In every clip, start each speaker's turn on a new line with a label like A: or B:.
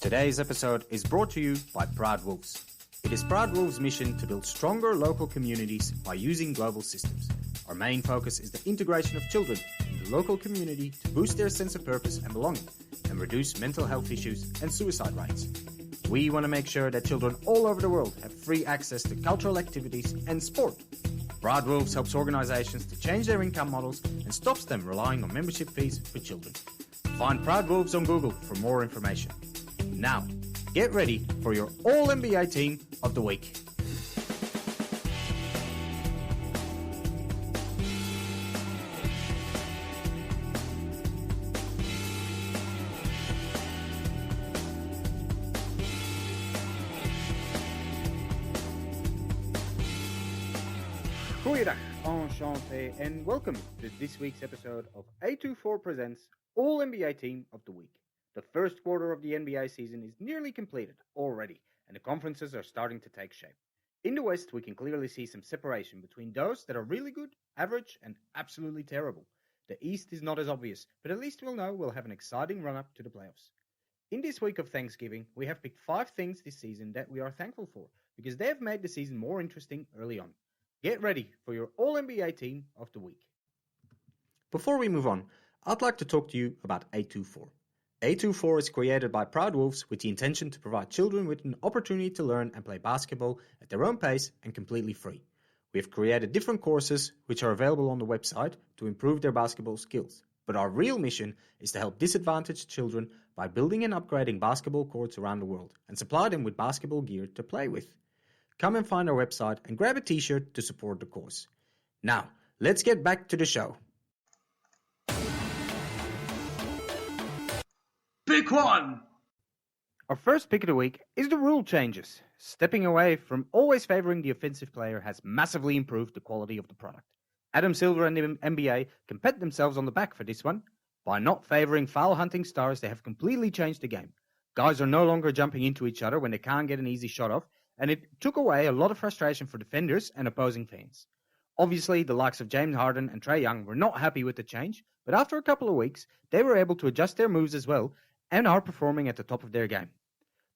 A: Today's episode is brought to you by Proud Wolves. It is Proud Wolves' mission to build stronger local communities by using global systems. Our main focus is the integration of children in the local community to boost their sense of purpose and belonging and reduce mental health issues and suicide rates. We want to make sure that children all over the world have free access to cultural activities and sport. Proud Wolves helps organizations to change their income models and stops them relying on membership fees for children. Find Proud Wolves on Google for more information. Now, get ready for your All-NBA Team of the Week. Goeiedag, enchantée, and welcome to this week's episode of A24 Presents All-NBA Team of the Week. The first quarter of the NBA season is nearly completed already, and the conferences are starting to take shape. In the West, we can clearly see some separation between those that are really good, average, and absolutely terrible. The East is not as obvious, but at least we'll know we'll have an exciting run-up to the playoffs. In this week of Thanksgiving, we have picked 5 things this season that we are thankful for, because they have made the season more interesting early on. Get ready for your All-NBA Team of the Week. Before we move on, I'd like to talk to you about A24. A24 is created by Proud Wolves with the intention to provide children with an opportunity to learn and play basketball at their own pace and completely free. We have created different courses which are available on the website to improve their basketball skills. But our real mission is to help disadvantaged children by building and upgrading basketball courts around the world and supply them with basketball gear to play with. Come and find our website and grab a t-shirt to support the course. Now, let's get back to the show.
B: Pick one!
A: Our first pick of the week is the rule changes. Stepping away from always favoring the offensive player has massively improved the quality of the product. Adam Silver and the NBA can pat themselves on the back for this one. By not favoring foul-hunting stars, they have completely changed the game. Guys are no longer jumping into each other when they can't get an easy shot off, and it took away a lot of frustration for defenders and opposing fans. Obviously, the likes of James Harden and Trae Young were not happy with the change, but after a couple of weeks, they were able to adjust their moves as well and are performing at the top of their game.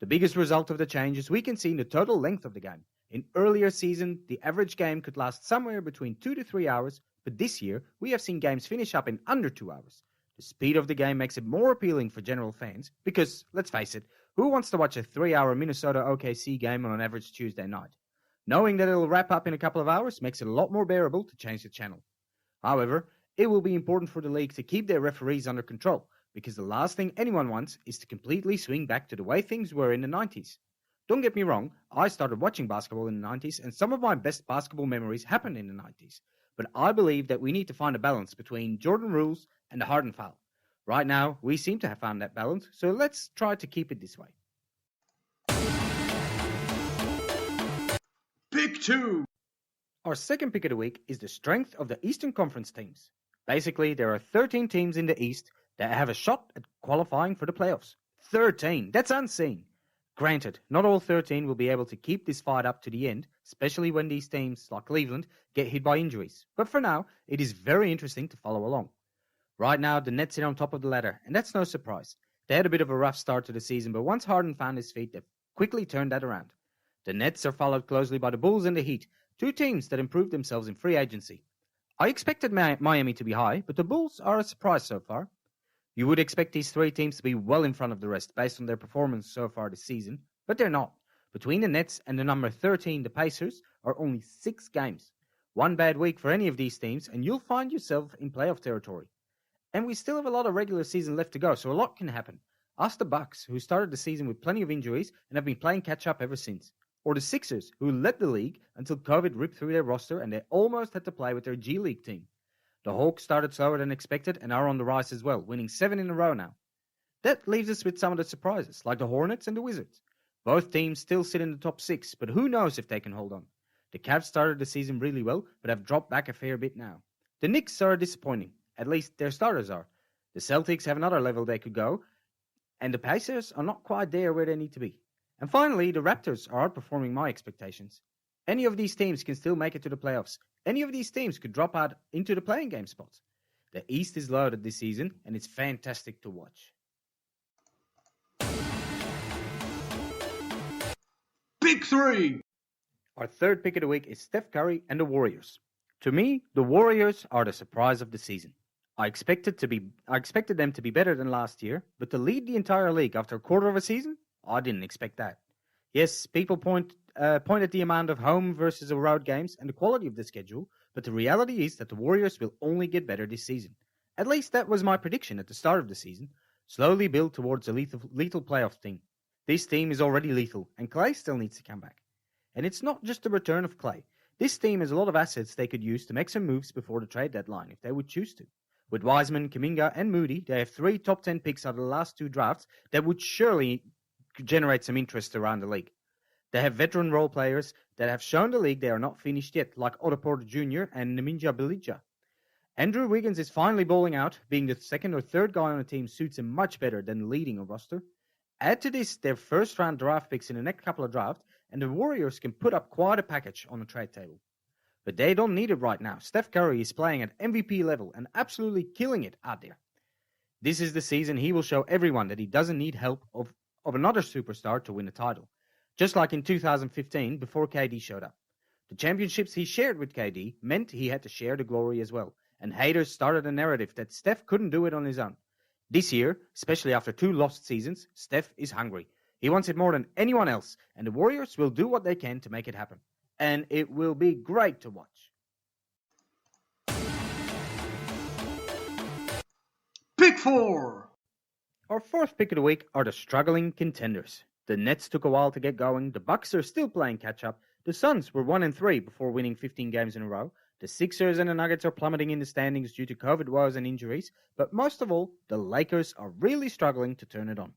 A: The biggest result of the changes we can see in the total length of the game. In earlier season, the average game could last somewhere between 2 to 3 hours, but this year, we have seen games finish up in under 2 hours. The speed of the game makes it more appealing for general fans because, let's face it, who wants to watch a 3-hour Minnesota OKC game on an average Tuesday night? Knowing that it'll wrap up in a couple of hours makes it a lot more bearable to change the channel. However, it will be important for the league to keep their referees under control, because the last thing anyone wants is to completely swing back to the way things were in the 90s. Don't get me wrong, I started watching basketball in the 90s, and some of my best basketball memories happened in the 90s. But I believe that we need to find a balance between Jordan rules and the Harden foul. Right now, we seem to have found that balance, so let's try to keep it this way.
B: Pick two!
A: Our second pick of the week is the strength of the Eastern Conference teams. Basically, there are 13 teams in the East that have a shot at qualifying for the playoffs. 13! That's unseen! Granted, not all 13 will be able to keep this fight up to the end, especially when these teams, like Cleveland, get hit by injuries. But for now, it is very interesting to follow along. Right now, the Nets sit on top of the ladder, and that's no surprise. They had a bit of a rough start to the season, but once Harden found his feet, they quickly turned that around. The Nets are followed closely by the Bulls and the Heat, 2 teams that improved themselves in free agency. I expected Miami to be high, but the Bulls are a surprise so far. You would expect these 3 teams to be well in front of the rest based on their performance so far this season, but they're not. Between the Nets and the number 13, the Pacers, are only 6 games. One bad week for any of these teams, and you'll find yourself in playoff territory. And we still have a lot of regular season left to go, so a lot can happen. Ask the Bucks, who started the season with plenty of injuries and have been playing catch-up ever since. Or the Sixers, who led the league until COVID ripped through their roster and they almost had to play with their G League team. The Hawks started slower than expected and are on the rise as well, winning 7 in a row now. That leaves us with some of the surprises, like the Hornets and the Wizards. Both teams still sit in the top 6, but who knows if they can hold on. The Cavs started the season really well, but have dropped back a fair bit now. The Knicks are disappointing, at least their starters are. The Celtics have another level they could go, and the Pacers are not quite there where they need to be. And finally, the Raptors are outperforming my expectations. Any of these teams can still make it to the playoffs. Any of these teams could drop out into the playing game spots. The East is loaded this season, and it's fantastic to watch.
B: Pick 3.
A: Our third pick of the week is Steph Curry and the Warriors. To me, the Warriors are the surprise of the season. I expected them to be better than last year, but to lead the entire league after a quarter of a season, I didn't expect that. Yes, people point at the amount of home versus road games and the quality of the schedule, but the reality is that the Warriors will only get better this season. At least that was my prediction at the start of the season. Slowly build towards a lethal playoff team. This team is already lethal, and Clay still needs to come back. And it's not just the return of Clay. This team has a lot of assets they could use to make some moves before the trade deadline if they would choose to. With Wiseman, Kuminga, and Moody, they have 3 top 10 picks out of the last 2 drafts that would surely generate some interest around the league. They have veteran role players that have shown the league they are not finished yet, like Otto Porter Jr. and Nemanja Bjelica. Andrew Wiggins is finally balling out, being the second or third guy on the team suits him much better than leading a roster. Add to this their first round draft picks in the next couple of drafts, and the Warriors can put up quite a package on the trade table. But they don't need it right now. Steph Curry is playing at MVP level and absolutely killing it out there. This is the season he will show everyone that he doesn't need help of another superstar to win a title. Just like in 2015 before KD showed up. The championships he shared with KD meant he had to share the glory as well, and haters started a narrative that Steph couldn't do it on his own. This year, especially after 2 lost seasons, Steph is hungry. He wants it more than anyone else, and the Warriors will do what they can to make it happen. And it will be great to watch.
B: Pick 4.
A: Our fourth pick of the week are the struggling contenders. The Nets took a while to get going, the Bucks are still playing catch-up, the Suns were 1-3 before winning 15 games in a row, the Sixers and the Nuggets are plummeting in the standings due to COVID woes and injuries, but most of all, the Lakers are really struggling to turn it on.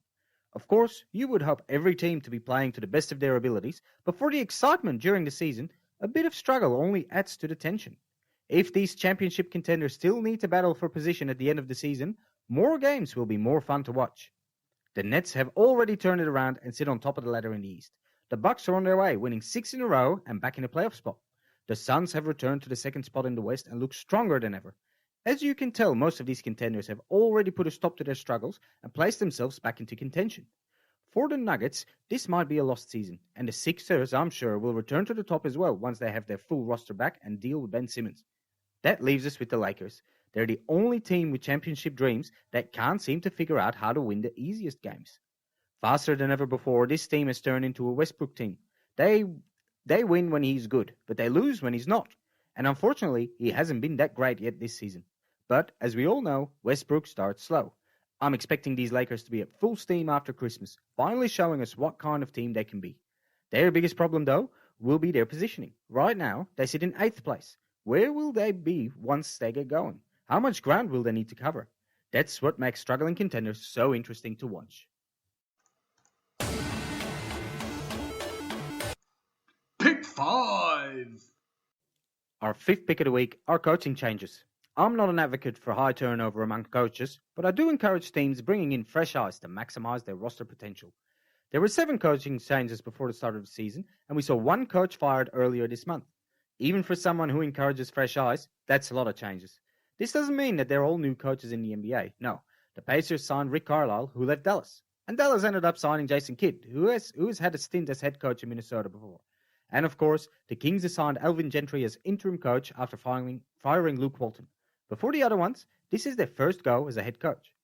A: Of course, you would hope every team to be playing to the best of their abilities, but for the excitement during the season, a bit of struggle only adds to the tension. If these championship contenders still need to battle for position at the end of the season, more games will be more fun to watch. The Nets have already turned it around and sit on top of the ladder in the East. The Bucks are on their way, winning 6 in a row and back in a playoff spot. The Suns have returned to the second spot in the West and look stronger than ever. As you can tell, most of these contenders have already put a stop to their struggles and placed themselves back into contention. For the Nuggets, this might be a lost season, and the Sixers, I'm sure, will return to the top as well once they have their full roster back and deal with Ben Simmons. That leaves us with the Lakers. They're the only team with championship dreams that can't seem to figure out how to win the easiest games. Faster than ever before, this team has turned into a Westbrook team. They win when he's good, but they lose when he's not. And unfortunately, he hasn't been that great yet this season. But, as we all know, Westbrook starts slow. I'm expecting these Lakers to be at full steam after Christmas, finally showing us what kind of team they can be. Their biggest problem, though, will be their positioning. Right now, they sit in 8th place. Where will they be once they get going? How much ground will they need to cover? That's what makes struggling contenders so interesting to watch.
B: Pick 5.
A: Our fifth pick of the week are coaching changes. I'm not an advocate for high turnover among coaches, but I do encourage teams bringing in fresh eyes to maximize their roster potential. There were 7 coaching changes before the start of the season, and we saw 1 coach fired earlier this month. Even for someone who encourages fresh eyes, that's a lot of changes. This doesn't mean that they're all new coaches in the NBA. No, the Pacers signed Rick Carlisle, who left Dallas. And Dallas ended up signing Jason Kidd, who has had a stint as head coach in Minnesota before. And of course, the Kings assigned Alvin Gentry as interim coach after firing Luke Walton. Before the other ones, this is their first go as a head coach.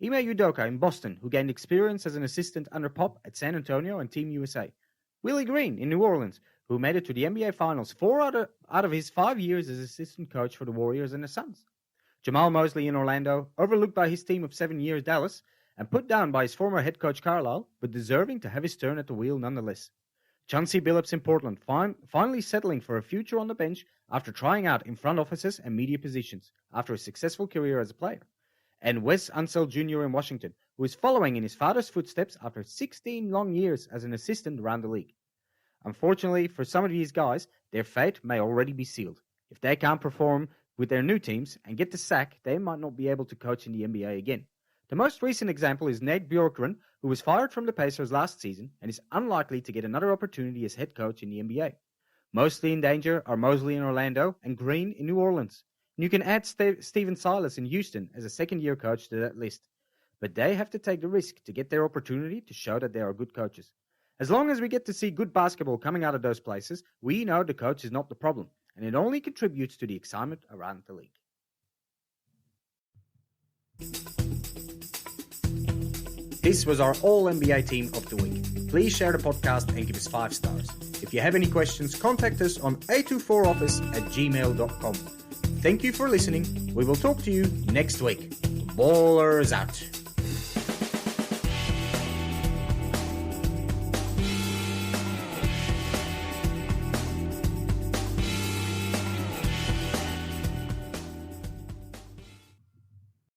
A: Ime Udoka in Boston, who gained experience as an assistant under Pop at San Antonio and Team USA. Willie Green in New Orleans, who made it to the NBA Finals 4 out of his 5 years as assistant coach for the Warriors and the Suns. Jamal Mosley in Orlando, overlooked by his team of 7 years Dallas, and put down by his former head coach Carlisle, but deserving to have his turn at the wheel nonetheless. Chauncey Billups in Portland, finally settling for a future on the bench after trying out in front offices and media positions after a successful career as a player. And Wes Unseld Jr. in Washington, who is following in his father's footsteps after 16 long years as an assistant around the league. Unfortunately, for some of these guys, their fate may already be sealed. If they can't perform with their new teams and get the sack, they might not be able to coach in the NBA again. The most recent example is Nate Bjorkgren, who was fired from the Pacers last season and is unlikely to get another opportunity as head coach in the NBA. Mostly in danger are Mosley in Orlando and Green in New Orleans. And you can add Steven Silas in Houston as a second-year coach to that list. But they have to take the risk to get their opportunity to show that they are good coaches. As long as we get to see good basketball coming out of those places, we know the coach is not the problem, and it only contributes to the excitement around the league. This was our All-NBA Team of the Week. Please share the podcast and give us 5 stars. If you have any questions, contact us on a24office@gmail.com. Thank you for listening. We will talk to you next week. Ballers out.